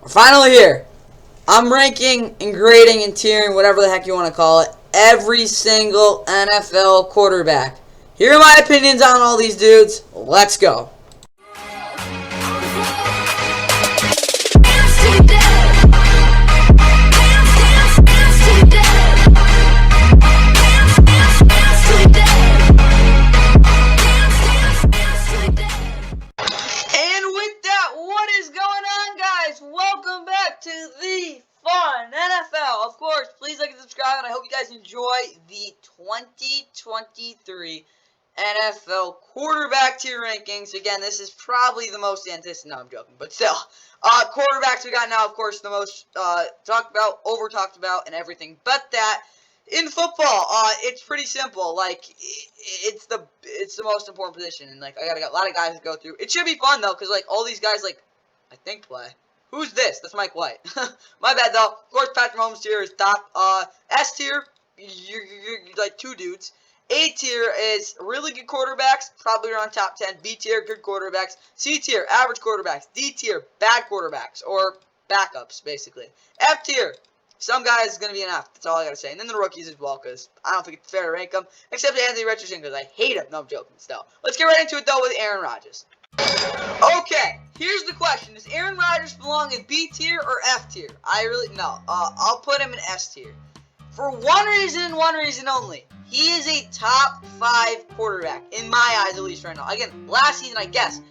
We're finally here. I'm ranking and grading and tiering, whatever the heck you want to call it, every single NFL quarterback. Here are my opinions on all these dudes. Let's go. And with that, what is going on, guys? Welcome back to the fun NFL. Of course, please like and subscribe, and I hope you guys enjoy the 2023 NFL quarterback tier rankings. Again, this is probably the most anticipated. No, I'm joking, but still, quarterbacks we got now, of course, the most talked about, over talked about, and everything. But that in football, it's pretty simple. Like it's the most important position, and like I got a lot of guys to go through. It should be fun though, cause like all these guys like I think play. Who's this? That's Mike White. My bad though. Of course, Patrick Mahomes tier is top. S tier, you're like two dudes. A tier is really good quarterbacks, probably around top 10. B tier, good quarterbacks. C tier, average quarterbacks. D tier, bad quarterbacks or backups, basically. F tier, some guys is going to be an F. That's all I got to say. And then the rookies as well, because I don't think it's fair to rank them, except Anthony Richardson, because I hate him. No, I'm joking still. Let's get right into it, though, with Aaron Rodgers. Okay, here's the question. Does Aaron Rodgers belong in B tier or F tier? No. I'll put him in S tier. For one reason and one reason only. He is a top 5 quarterback, in my eyes at least right now. Again, last season, I get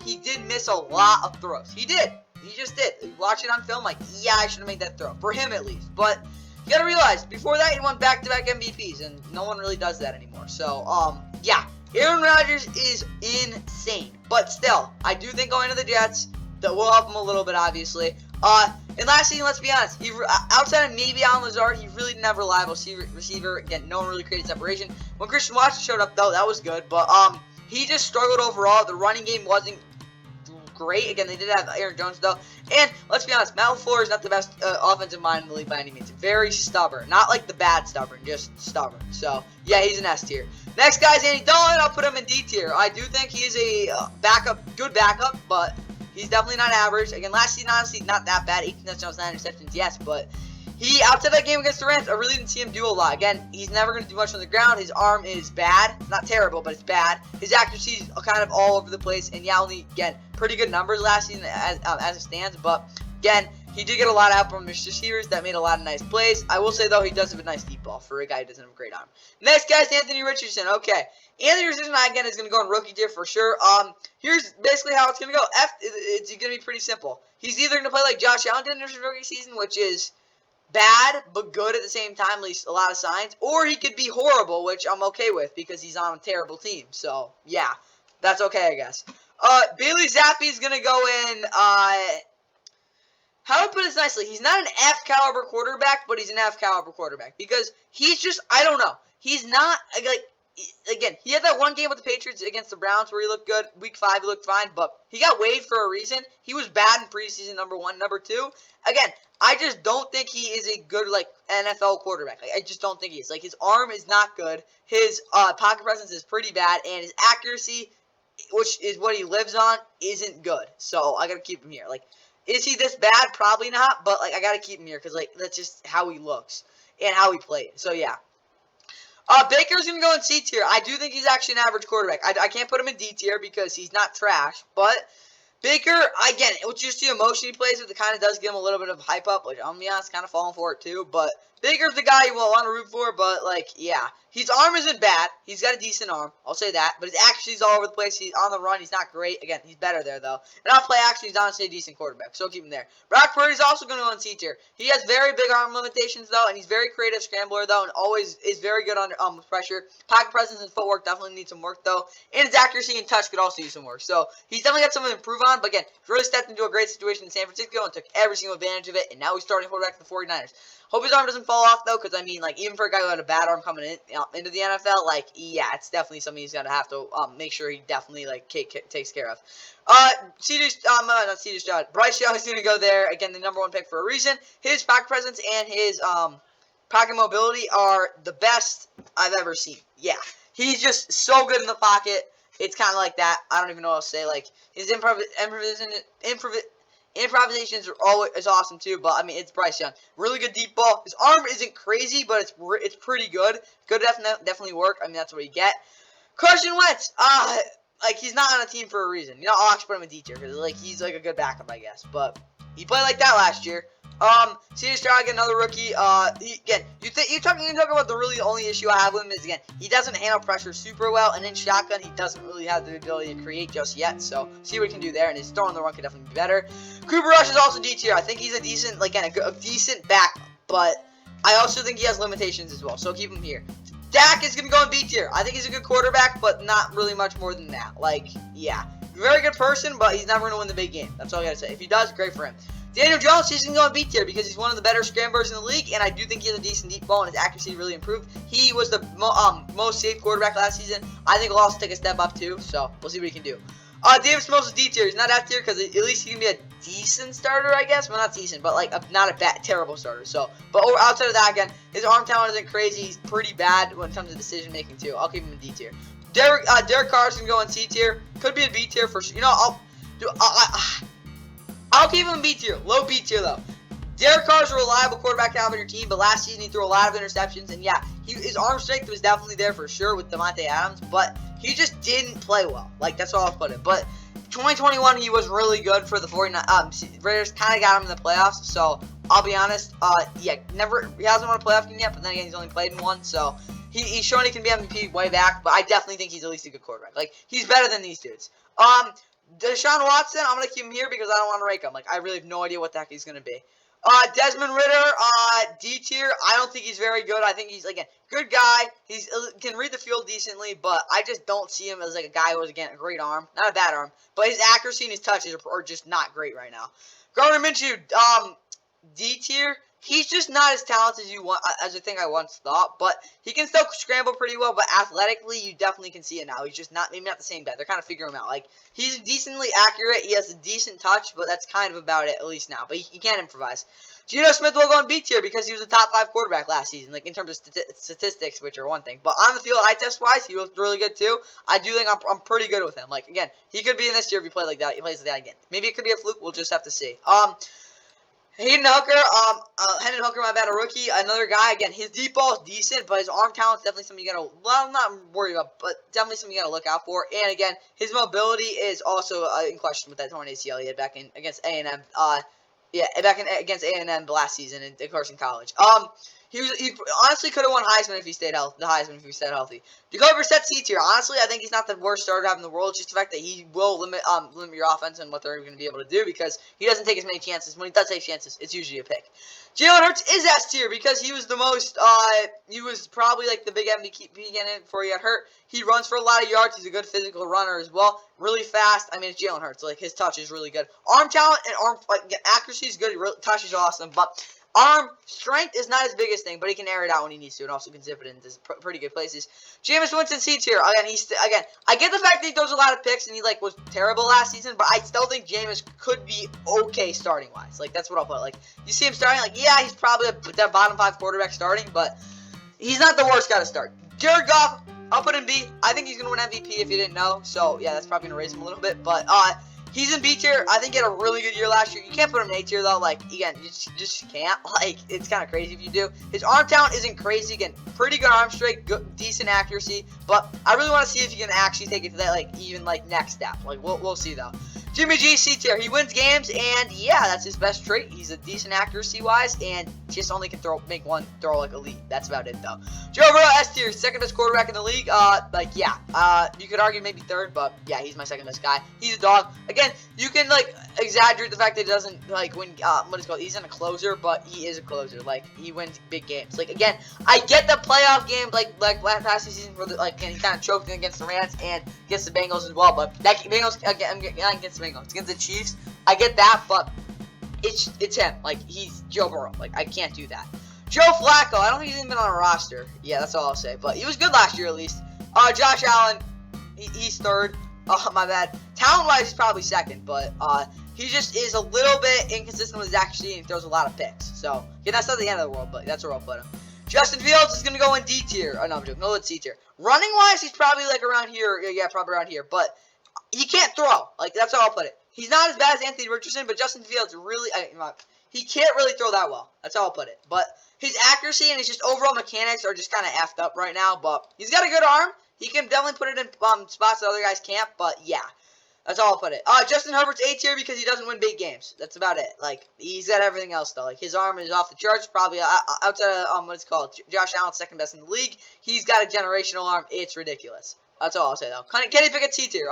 he did miss a lot of throws. He did. He just did. You watch it on film, like, yeah, I should have made that throw. For him, at least. But you got to realize, before that, he won back-to-back MVPs, and no one really does that anymore. So, yeah. Aaron Rodgers is insane. But still, I do think going to the Jets, that will help him a little bit, obviously. And last season, let's be honest, outside of maybe Alan Lazard, he really didn't have a reliable receiver. Again, no one really created separation. When Christian Watson showed up, though, that was good. But he just struggled overall. The running game wasn't great. Again, they did have Aaron Jones, though. And let's be honest, Matt LaFleur is not the best offensive mind in the league by any means. Very stubborn. Not like the bad stubborn, just stubborn. So, yeah, he's an S tier. Next guy's Andy Dalton. I'll put him in D tier. I do think he is a good backup, but he's definitely not average. Again, last season, honestly, not that bad. 18 touchdowns, 9 interceptions, yes. But he, outside that game against the Rams, I really didn't see him do a lot. Again, he's never going to do much on the ground. His arm is bad. Not terrible, but it's bad. His accuracy is kind of all over the place. And yeah, only, again, pretty good numbers last season as it stands. But, again, he did get a lot of help from his receivers that made a lot of nice plays. I will say, though, he does have a nice deep ball for a guy who doesn't have a great arm. Next guy's Anthony Richardson. Okay. Anthony Richardson, again, is going to go in rookie tier for sure. Here's basically how it's going to go. It's going to be pretty simple. He's either going to play like Josh Allen did in his rookie season, which is bad but good at the same time, at least a lot of signs, or he could be horrible, which I'm okay with because he's on a terrible team. So, yeah, that's okay, I guess. Bailey Zappi is going to go in, how do I put this nicely? He's not an F caliber quarterback, but he's an F caliber quarterback because he's just, I don't know. He's not, like, again, he had that one game with the Patriots against the Browns where he looked good. Week 5, he looked fine, but he got waived for a reason. He was bad in preseason, number 1. Number 2, again, I just don't think he is a good, like, NFL quarterback. Like, I just don't think he is. Like, his arm is not good. His pocket presence is pretty bad, and his accuracy, which is what he lives on, isn't good. So, I got to keep him here. Like, is he this bad? Probably not, but, like, I got to keep him here because, like, that's just how he looks and how he played. So, yeah. Baker's going to go in C tier. I do think he's actually an average quarterback. I can't put him in D tier because he's not trash. But Baker, again, it's just the emotion he plays with. It kind of does give him a little bit of hype up, which I'm going to be honest, kind of falling for it too. But Baker's the guy you will want to root for. But, like, yeah. His arm isn't bad. He's got a decent arm. I'll say that. But his accuracy's all over the place. He's on the run. He's not great. Again, he's better there, though. And on play action, he's honestly a decent quarterback. So keep him there. Brock Purdy's also going to go in C tier. He has very big arm limitations, though. And he's very creative scrambler, though. And always is very good under pressure. Pocket presence and footwork definitely needs some work, though. And his accuracy and touch could also use some work. So he's definitely got something to improve on. But again, he really stepped into a great situation in San Francisco and took every single advantage of it. And now he's starting quarterback for the 49ers. Hope his arm doesn't fall off, though, because, I mean, like, even for a guy who had a bad arm coming into the NFL, like, yeah, it's definitely something he's going to have to make sure he definitely, like, takes care of. Bryce Young is going to go there. Again, the number 1 pick for a reason. His pocket presence and his pocket mobility are the best I've ever seen. Yeah, he's just so good in the pocket. it's kind of like that. I don't even know what else to say. Like, his improvisations are always awesome too, but I mean, it's Bryce Young. Really good deep ball. His arm isn't crazy, but it's pretty good. Could definitely work. I mean, that's what you get. Carson Wentz, like, he's not on a team for a reason. You know, I'll actually put him in D tier because like he's like a good backup, I guess. But he played like that last year. Sirius, another rookie. Again, you talk about the only issue I have with him is, again, he doesn't handle pressure super well, and in shotgun he doesn't really have the ability to create just yet. So see what he can do there, and his throwing the run could definitely be better. Cooper Rush is also D tier. I think he's a decent, like, a decent backup, but I also think he has limitations as well. So keep him here. Dak is gonna go in B tier. I think he's a good quarterback, but not really much more than that. Like, yeah, very good person, but he's never gonna win the big game. That's all I gotta say. If he does, great for him. Daniel Jones, he's going to go in B tier because he's one of the better scramblers in the league, and I do think he has a decent deep ball, and his accuracy really improved. He was the most safe quarterback last season. I think he'll also take a step up too, so we'll see what he can do. Davis Mills is D tier. He's not F tier because at least he can be a decent starter, I guess. Well, not decent, but like not a terrible starter. So, but outside of that, again, his arm talent isn't crazy. He's pretty bad when it comes to decision making too. I'll keep him in D tier. Derek Carr's going to go in C tier. Could be in B tier for sure. You know, I'll keep him in B tier. Low B tier, though. Derek Carr's a reliable quarterback to have on your team, but last season he threw a lot of interceptions, and yeah, his arm strength was definitely there for sure with Devontae Adams, but he just didn't play well. Like, that's all I'll put it. But 2021, he was really good for the 49. Raiders kind of got him in the playoffs, so I'll be honest. Yeah, he hasn't won a playoff game yet, but then again, he's only played in one, so he's shown he can be MVP way back, but I definitely think he's at least a good quarterback. Like, he's better than these dudes. Deshaun Watson, I'm going to keep him here because I don't want to rank him. Like, I really have no idea what the heck he's going to be. Desmond Ridder, D tier. I don't think he's very good. I think he's, again, good guy. He can read the field decently, but I just don't see him as, like, a guy who has, again, a great arm. Not a bad arm, but his accuracy and his touches are just not great right now. Gardner Minshew, D tier. He's just not as talented as I think I once thought, but he can still scramble pretty well, but athletically, you definitely can see it now. He's just maybe not the same guy. They're kind of figuring him out. Like, he's decently accurate. He has a decent touch, but that's kind of about it, at least now. But he can't improvise. Geno Smith will go on B tier because he was a top 5 quarterback last season, like, in terms of statistics, which are one thing. But on the field, eye test-wise, he was really good, too. I do think I'm pretty good with him. Like, again, he could be in this year if he plays like that. He plays like that again. Maybe it could be a fluke. We'll just have to see. Hendon Hooker, my bad, a rookie. Another guy, again, his deep ball is decent, but his arm talent is definitely something you gotta, well, I'm not worried about, but definitely something you gotta look out for. And again, his mobility is also in question with that torn ACL he had back in against A&M. Against A&M last season, and of course in college. He honestly could have won Heisman if he stayed healthy. Jacoby Brissett C tier. Honestly, I think he's not the worst starter to have in the world. It's just the fact that he will limit your offense and what they're going to be able to do because he doesn't take as many chances. When he does take chances, it's usually a pick. Jalen Hurts is S tier because he was the most. He was probably like the big MVP candidate before he got hurt. He runs for a lot of yards. He's a good physical runner as well. Really fast. I mean, it's Jalen Hurts. Like, his touch is really good. Arm talent and accuracy is good. Touch is awesome, but arm strength is not his biggest thing, but he can air it out when he needs to, and also can zip it into pretty good places. Jameis Winston C tier. Again, I get the fact that he throws a lot of picks and he was terrible last season, but I still think Jameis could be okay starting wise. Like, that's what I'll put. Like, you see him starting, like, yeah, he's probably the bottom 5 quarterback starting, but he's not the worst guy to start. Jared Goff, I'll put him B. I think he's gonna win MVP if you didn't know. So yeah, that's probably gonna raise him a little bit, but he's in B tier. I think he had a really good year last year. You can't put him in A tier, though. Like, again, you just can't. Like, it's kind of crazy if you do. His arm talent isn't crazy. Again, pretty good arm strength, good, decent accuracy. But I really want to see if you can actually take it to that, next step. Like, we'll see, though. Jimmy G, C tier. He wins games, and yeah, that's his best trait. He's a decent accuracy-wise, and just only can make one throw like elite. That's about it, though. Joe Burrow, S tier. Second best quarterback in the league. You could argue maybe third, but yeah, he's my second best guy. He's a dog. Again, you can exaggerate the fact that he doesn't win. He's in a closer, but he is a closer. Like, he wins big games. Like, again, I get the playoff game like last season for and he kind of choked against the Rams and against the Bengals as well. But that Bengals against the Bengals, it's against the Chiefs. I get that, but it's him. Like, he's Joe Burrow. Like, I can't do that. Joe Flacco, I don't think he's even been on a roster. Yeah, that's all I'll say. But he was good last year at least. Josh Allen, he's third. My bad. Talent-wise, he's probably second, but he just is a little bit inconsistent with his accuracy and throws a lot of picks. So, yeah, that's not the end of the world, but that's where I'll put him. Justin Fields is gonna go in D tier. Oh, no, I'm joking. No, it's C tier. Running wise, he's probably like around here. Yeah, probably around here. But he can't throw. Like, that's how I'll put it. He's not as bad as Anthony Richardson, but Justin Fields really, he can't really throw that well. That's how I'll put it. But his accuracy and his just overall mechanics are just kind of effed up right now. But he's got a good arm. He can definitely put it in spots that other guys can't. But yeah, that's all I'll put it. Justin Herbert's A tier because he doesn't win big games. That's about it. Like, he's got everything else though. Like, his arm is off the charts. Probably outside of what it's called, Josh Allen's second best in the league. He's got a generational arm. It's ridiculous. That's all I'll say though. Kenny Pickett's C tier.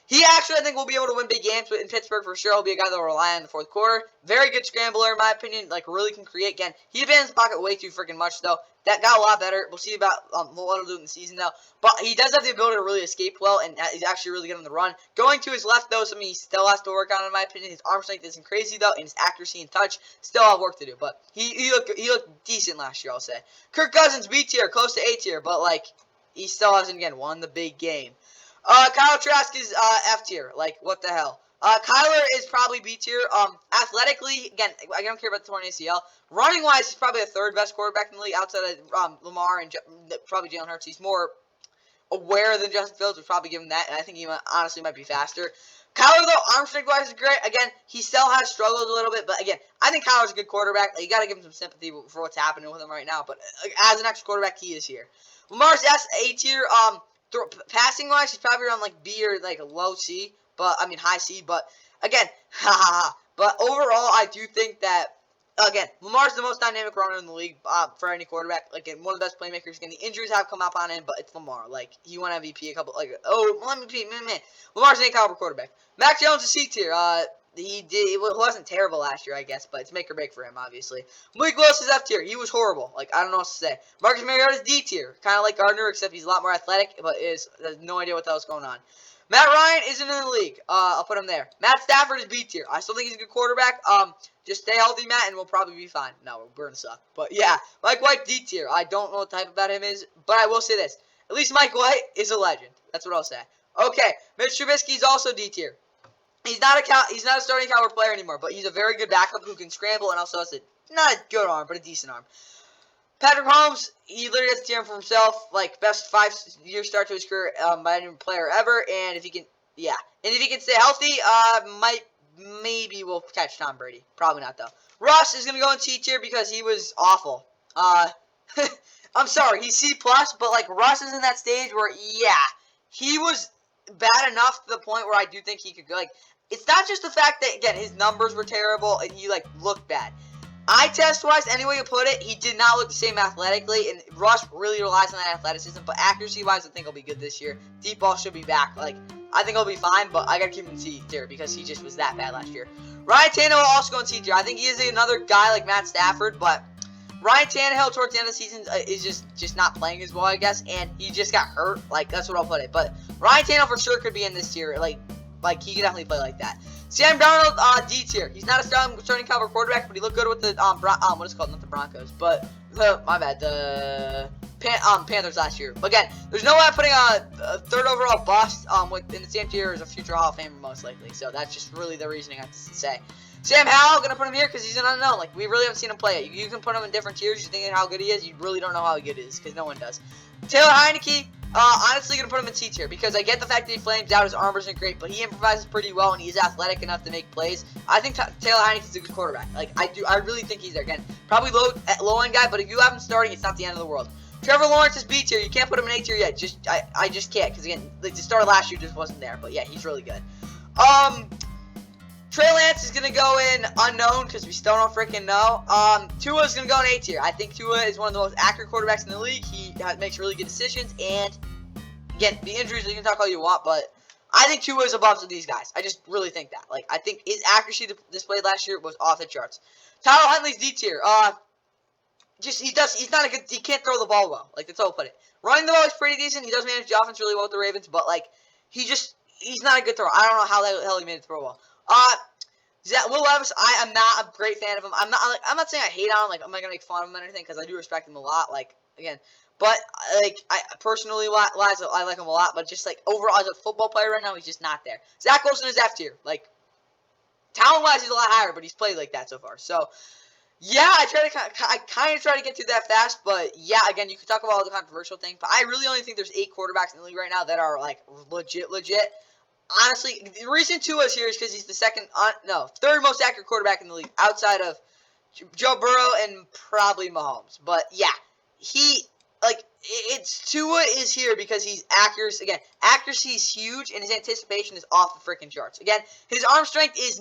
He actually, I think, will be able to win big games in Pittsburgh for sure. He'll be a guy that will rely on in the fourth quarter. Very good scrambler, in my opinion. Like, really can create. Again, he abandons the pocket way too freaking much, though. That got a lot better. We'll see about what he'll do in the season, though. But he does have the ability to really escape well, and he's actually really good on the run. Going to his left, though, something he still has to work on, in my opinion. His arm strength isn't crazy, though, and his accuracy and touch still have work to do. But he looked decent last year, I'll say. Kirk Cousins, B tier, close to A tier, but, like, he still hasn't, again, won the big game. Kyle Trask is F tier. Like, what the hell? Kyler is probably B tier. Athletically, again, I don't care about the torn ACL. Running wise, he's probably the third best quarterback in the league outside of Lamar and probably Jalen Hurts. He's more aware than Justin Fields, would probably give him that, and I think he honestly might be faster. Kyler, though, arm strength wise is great. Again, he still has struggled a little bit, but again, I think Kyler's a good quarterback. Like, you got to give him some sympathy for what's happening with him right now. But as an extra quarterback, he is here. Lamar's A tier. Passing wise, he's probably around like B or like a low C, but I mean high C. But again, but overall, I do think that again, Lamar's the most dynamic runner in the league for any quarterback. Like, one of the best playmakers. Again, the injuries have come up on him, but it's Lamar. Like, he won MVP a couple. Like, MVP, man. Lamar's an A-caliber quarterback. Mac Jones is C tier. It wasn't terrible last year, I guess, but it's make or break for him, obviously. Malik Willis is F tier. He was horrible. Like, I don't know what to say. Marcus Mariota is D tier. Kind of like Gardner, except he's a lot more athletic, but has no idea what the hell's going on. Matt Ryan isn't in the league. I'll put him there. Matt Stafford is B tier. I still think he's a good quarterback. Just stay healthy, Matt, and we'll probably be fine. No, we're going to suck. But, yeah, Mike White, D tier. I don't know what type about him is, but I will say this. At least Mike White is a legend. That's what I'll say. Okay, Mitch Trubisky is also D tier. He's not a starting caliber player anymore, but he's a very good backup who can scramble and also has not a good arm, but a decent arm. Patrick Mahomes, he literally has a tier for himself, like best 5-year start to his career by any player ever, and if he can, stay healthy, maybe we'll catch Tom Brady. Probably not though. Russ is gonna go in C tier because he was awful. I'm sorry, he's C plus, but like Russ is in that stage where he was bad enough to the point where I do think he could go. Like, it's not just the fact that again his numbers were terrible and he like looked bad. Eye test wise, any way you put it, he did not look the same athletically, and Russ really relies on that athleticism. But accuracy wise, I think he'll be good this year. Deep ball should be back. Like, I think he'll be fine, but I gotta keep him in C tier because he just was that bad last year. Ryan Tannehill will also go in C tier. I think he is another guy like Matt Stafford, but Ryan Tannehill towards the end of the season is just not playing as well, I guess, and he just got hurt. Like, that's what I'll put it. But Ryan Tannehill for sure could be in this tier. Like he could definitely play like that. Sam Darnold, D tier. He's not a starting caliber quarterback, but he looked good with the what is it called? Not the Broncos, but my bad. The Panthers last year. Again, there's no way I'm putting a third overall bust in the same tier as a future Hall of Famer most likely. So that's just really the reasoning I have to say. Sam Howell, gonna put him here because he's an unknown. Like, we really haven't seen him play it. You can put him in different tiers. You're thinking how good he is. You really don't know how good he is because no one does. Taylor Heineke, honestly gonna put him in C tier because I get the fact that he flames out. His arm isn't great, but he improvises pretty well and he's athletic enough to make plays. I think Taylor Heineke's a good quarterback. Like, I really think he's there. Again, probably low end guy, but if you have him starting, it's not the end of the world. Trevor Lawrence is B tier. You can't put him in A tier yet. I just can't because again, like, the start of last year just wasn't there. But yeah, he's really good. Trey Lance is going to go in unknown because we still don't freaking know. Tua is going to go in A tier. I think Tua is one of the most accurate quarterbacks in the league. He makes really good decisions. And, again, the injuries, you can talk all you want, but I think Tua is above these guys. I just really think that. Like, I think his accuracy displayed last year was off the charts. Tyler Huntley's D tier. He's not a good, he can't throw the ball well. Like, that's how I'll put it. Running the ball is pretty decent. He does manage the offense really well with the Ravens, but, like, he's not a good thrower. I don't know how the hell he made it throw well. Will Levis, I am not a great fan of him. I'm not saying I hate on him. Like, I'm not gonna make fun of him or anything because I do respect him a lot. Like, again, but like I personally, I like him a lot. But just like overall as a football player right now, he's just not there. Zach Wilson is F tier. Like, talent wise, he's a lot higher, but he's played like that so far. So Yeah, I kind of try to get through that fast, but yeah, again, you could talk about all the controversial things, but I really only think there's 8 quarterbacks in the league right now that are like legit. Honestly, the reason Tua is here is because he's the third most accurate quarterback in the league outside of Joe Burrow and probably Mahomes. But yeah, it's Tua is here because he's accurate. Again, accuracy is huge, and his anticipation is off the freaking charts. Again, his arm strength is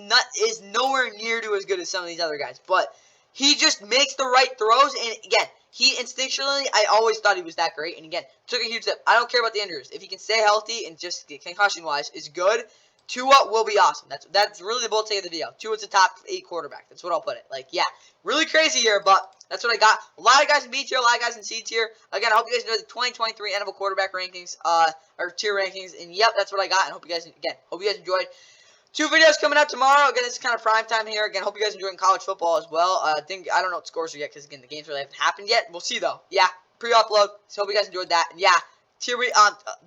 nowhere near to as good as some of these other guys, but he just makes the right throws. And again, he instinctually, I always thought he was that great. And again, took a huge step. I don't care about the injuries. If he can stay healthy and just concussion wise is good, Tua will be awesome. That's really the bold take of the video. Tua's a top 8 quarterback. That's what I'll put it. Like, yeah, really crazy here, but that's what I got. A lot of guys in B tier, a lot of guys in C tier. Again, I hope you guys enjoyed the 2023 NFL quarterback rankings, or tier rankings. And yep, that's what I got. And hope you guys enjoyed. 2 videos coming out tomorrow. Again, this is kind of prime time here. Again, hope you guys enjoying college football as well. I don't know what scores are yet because again, the games really haven't happened yet. We'll see though. Yeah, pre-upload. So hope you guys enjoyed that. And yeah,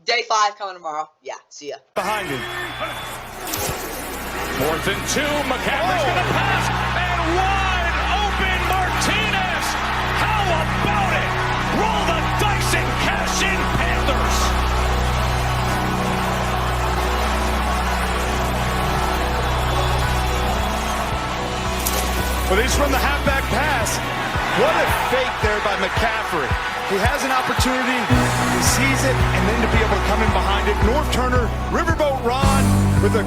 day 5 coming tomorrow. Yeah, see ya. Behind him. 4th and 2. McCaffrey's gonna pass and wide open Martinez. How about it? Roll the dice and cash in, Panthers. Well, he's from the halfback pass. What a fake there by McCaffrey. He has an opportunity, he sees it, and then to be able to come in behind it. North Turner, Riverboat Ron with a